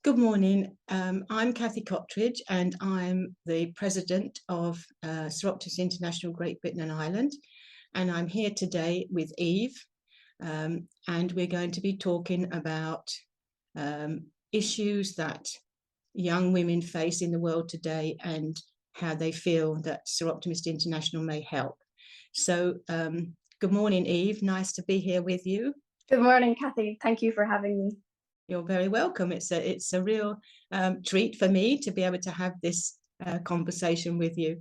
Good morning. I'm Cathy Cottridge, and I'm the president of Soroptimist International Great Britain and Ireland. And I'm here today with Eve, and we're going to be talking about issues that young women face in the world today and how they feel that Soroptimist International may help. So, good morning, Eve. Nice to be here with you. Good morning, Cathy. Thank you for having me. You're very welcome. It's a real treat for me to be able to have this conversation with you.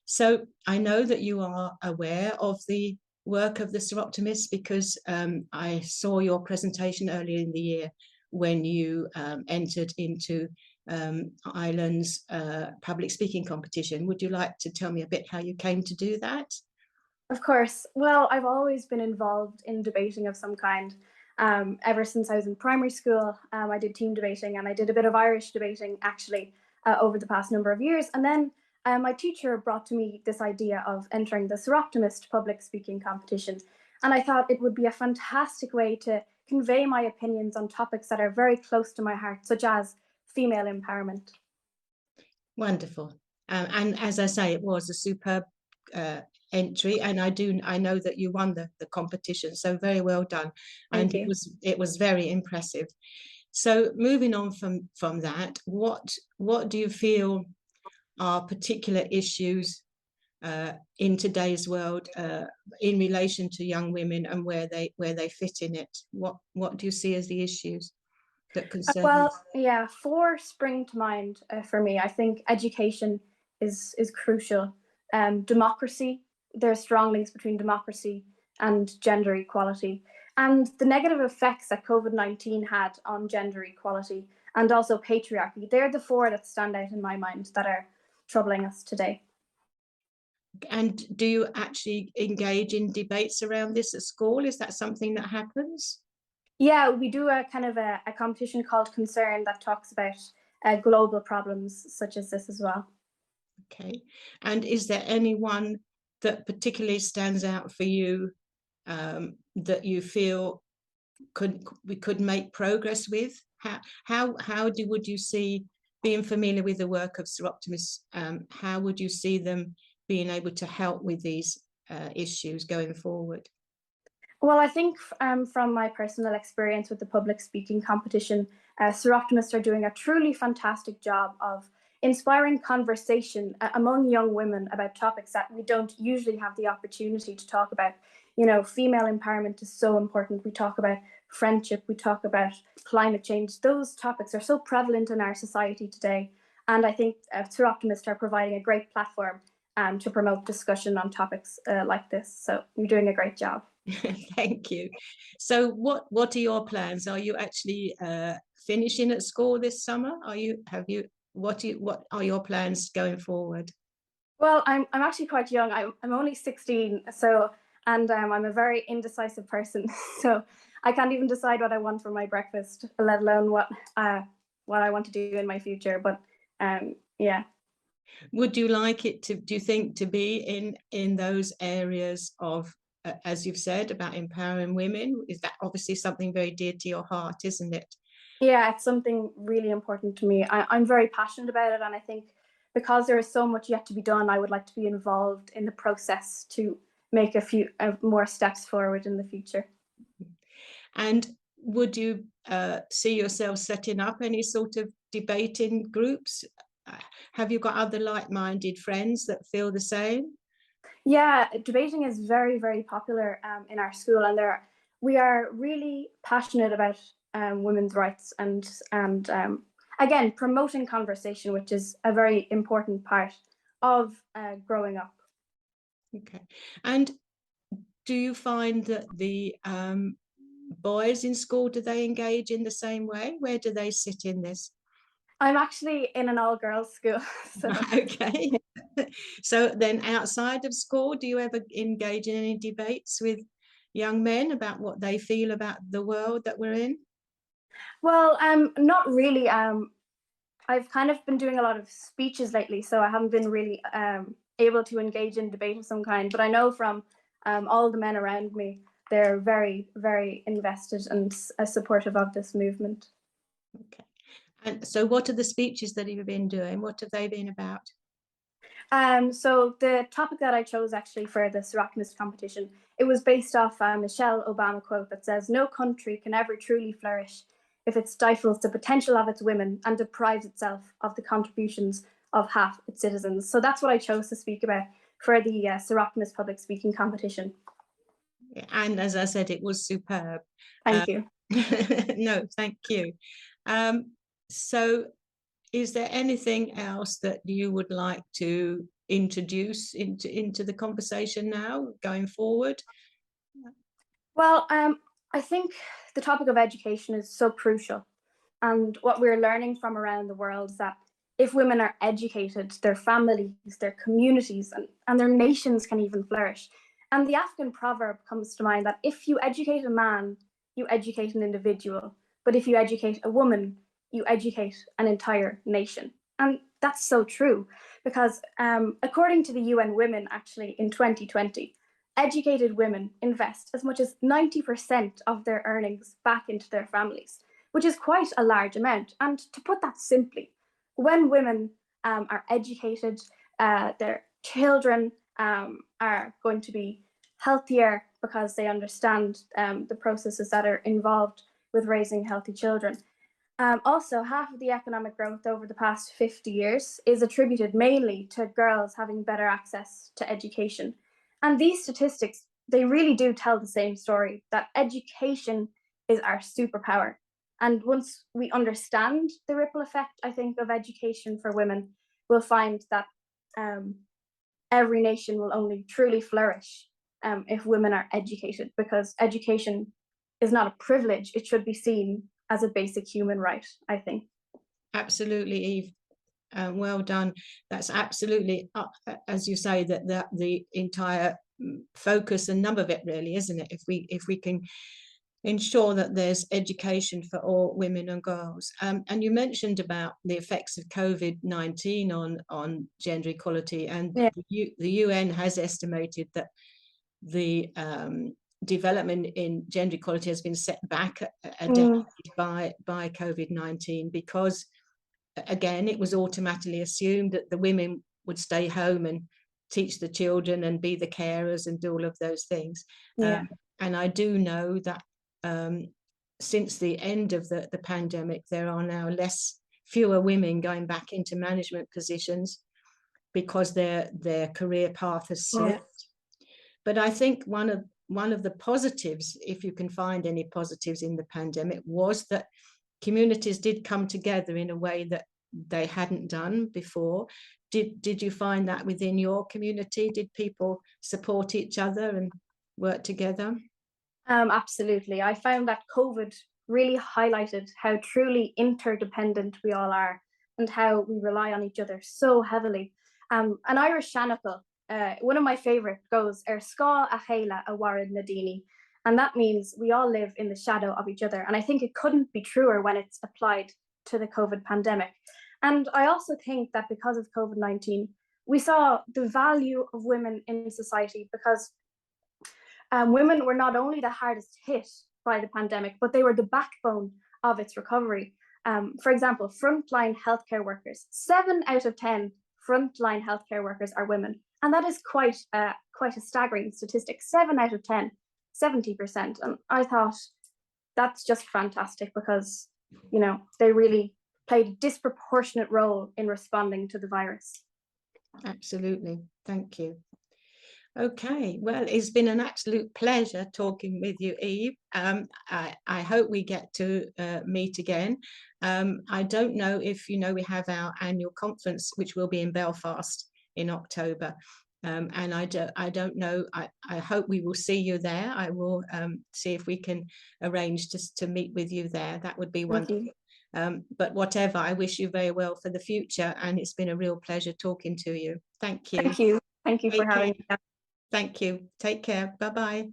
So I know that you are aware of the work of the Soroptimists because I saw your presentation earlier in the year when you entered into Ireland's public speaking competition. Would you like to tell me a bit how you came to do that? Of course. Well, I've always been involved in debating of some kind. Ever since I was in primary school, I did team debating and I did a bit of Irish debating actually over the past number of years. And then my teacher brought to me this idea of entering the Soroptimist public speaking competition. And I thought it would be a fantastic way to convey my opinions on topics that are very close to my heart, such as female empowerment. Wonderful. And as I say, it was a superb entry, and I know that you won the competition, so very well done. Thank And you. it was very impressive. So moving on from that, what do you feel are particular issues in today's world in relation to young women and where they fit in it? What do you see as the issues that concern you? Well, yeah, four spring to mind for me. I think education is crucial. Democracy, there are strong links between democracy and gender equality, and the negative effects that COVID-19 had on gender equality and also patriarchy. They're the four that stand out in my mind that are troubling us today. And do you actually engage in debates around this at school? Is that something that happens? Yeah, we do a kind of a competition called Concern that talks about global problems such as this as well. Okay. And is there anyone that particularly stands out for you that you feel we could make progress with? Would you see, being familiar with the work of Soroptimists, how would you see them being able to help with these issues going forward? Well, I think from my personal experience with the public speaking competition, Soroptimists are doing a truly fantastic job of inspiring conversation among young women about topics that we don't usually have the opportunity to talk about. You know, female empowerment is so important. We talk about friendship, we talk about climate change. Those topics are so prevalent in our society today. And I think Soroptimists are providing a great platform to promote discussion on topics like this. So you're doing a great job. Thank you. So what are your plans? Are you actually finishing at school this summer? What are your plans going forward? Well, I'm actually quite young. I'm only 16, so and I'm a very indecisive person. So I can't even decide what I want for my breakfast, let alone what I want to do in my future. But yeah. Would you like it to, do you think, to be in those areas of, as you've said, about empowering women? Is that obviously something very dear to your heart, isn't it? Yeah, it's something really important to me. I'm very passionate about it, and I think because there is so much yet to be done, I would like to be involved in the process to make a few more steps forward in the future. And would you see yourself setting up any sort of debating groups? Have you got other like-minded friends that feel the same? Yeah, debating is very, very popular in our school, and we are really passionate about women's rights and again promoting conversation, which is a very important part of growing up. Okay. And do you find that the boys in school, do they engage in the same way? Where do they sit in this? I'm actually in an all-girls school, so Okay. So then outside of school, do you ever engage in any debates with young men about what they feel about the world that we're in? well, not really. I've kind of been doing a lot of speeches lately, so I haven't been really able to engage in debate of some kind. But I know from all the men around me, they're very, very invested and supportive of this movement. Okay. And so what are the speeches that you've been doing? What have they been about? So the topic that I chose actually for the Soroptimist competition, it was based off a Michelle Obama quote that says, "No country can ever truly flourish if it stifles the potential of its women and deprives itself of the contributions of half its citizens." So that's what I chose to speak about for the Soroptimist public speaking competition. And as I said, it was superb. Thank you. No, thank you. So is there anything else that you would like to introduce into the conversation now, going forward? Well, I think the topic of education is so crucial. And what we're learning from around the world is that if women are educated, their families, their communities, and their nations can even flourish. And the African proverb comes to mind that if you educate a man, you educate an individual. But if you educate a woman, you educate an entire nation. And that's so true because according to the UN Women, actually, in 2020, educated women invest as much as 90% of their earnings back into their families, which is quite a large amount. And to put that simply, when women are educated, their children are going to be healthier because they understand the processes that are involved with raising healthy children. Also, half of the economic growth over the past 50 years is attributed mainly to girls having better access to education. And these statistics, they really do tell the same story, that education is our superpower. And once we understand the ripple effect, I think, of education for women, we'll find that every nation will only truly flourish if women are educated, because education is not a privilege. It should be seen as a basic human right, I think. Absolutely, Eve. Well done. That's absolutely, as you say, that the entire focus and nub of it, really, isn't it? If we can ensure that there's education for all women and girls. And you mentioned about the effects of COVID-19 on gender equality, and Yeah. the UN has estimated that the development in gender equality has been set back a decade by COVID-19, because again, it was automatically assumed that the women would stay home and teach the children and be the carers and do all of those things. Yeah. And I do know that since the end of the pandemic, there are now fewer women going back into management positions because their career path has slipped. Yeah. But I think one of the positives, if you can find any positives in the pandemic, was that communities did come together in a way that they hadn't done before. Did you find that within your community? Did people support each other and work together? Absolutely. I found that COVID really highlighted how truly interdependent we all are and how we rely on each other so heavily. An Irish Shanachal, one of my favorite, goes, "Er ska a chéile a warid nadini." And that means we all live in the shadow of each other. And I think it couldn't be truer when it's applied to the COVID pandemic. And I also think that because of COVID-19, we saw the value of women in society, because women were not only the hardest hit by the pandemic, but they were the backbone of its recovery. For example, frontline healthcare workers, 7 out of 10 frontline healthcare workers are women. And that is quite a staggering statistic. 7 out of 10, 70%. And I thought that's just fantastic, because, you know, they really played a disproportionate role in responding to the virus. Absolutely. Thank you. Okay, well, it's been an absolute pleasure talking with you, Eve. I hope we get to meet again. I don't know if you know, we have our annual conference, which will be in Belfast in October. And I don't know, I hope we will see you there. I will see if we can arrange just to meet with you there. That would be wonderful. But whatever, I wish you very well for the future, and it's been a real pleasure talking to you. Thank you. Thank you. Thank you for having me. Thank you. Take care. Bye-bye.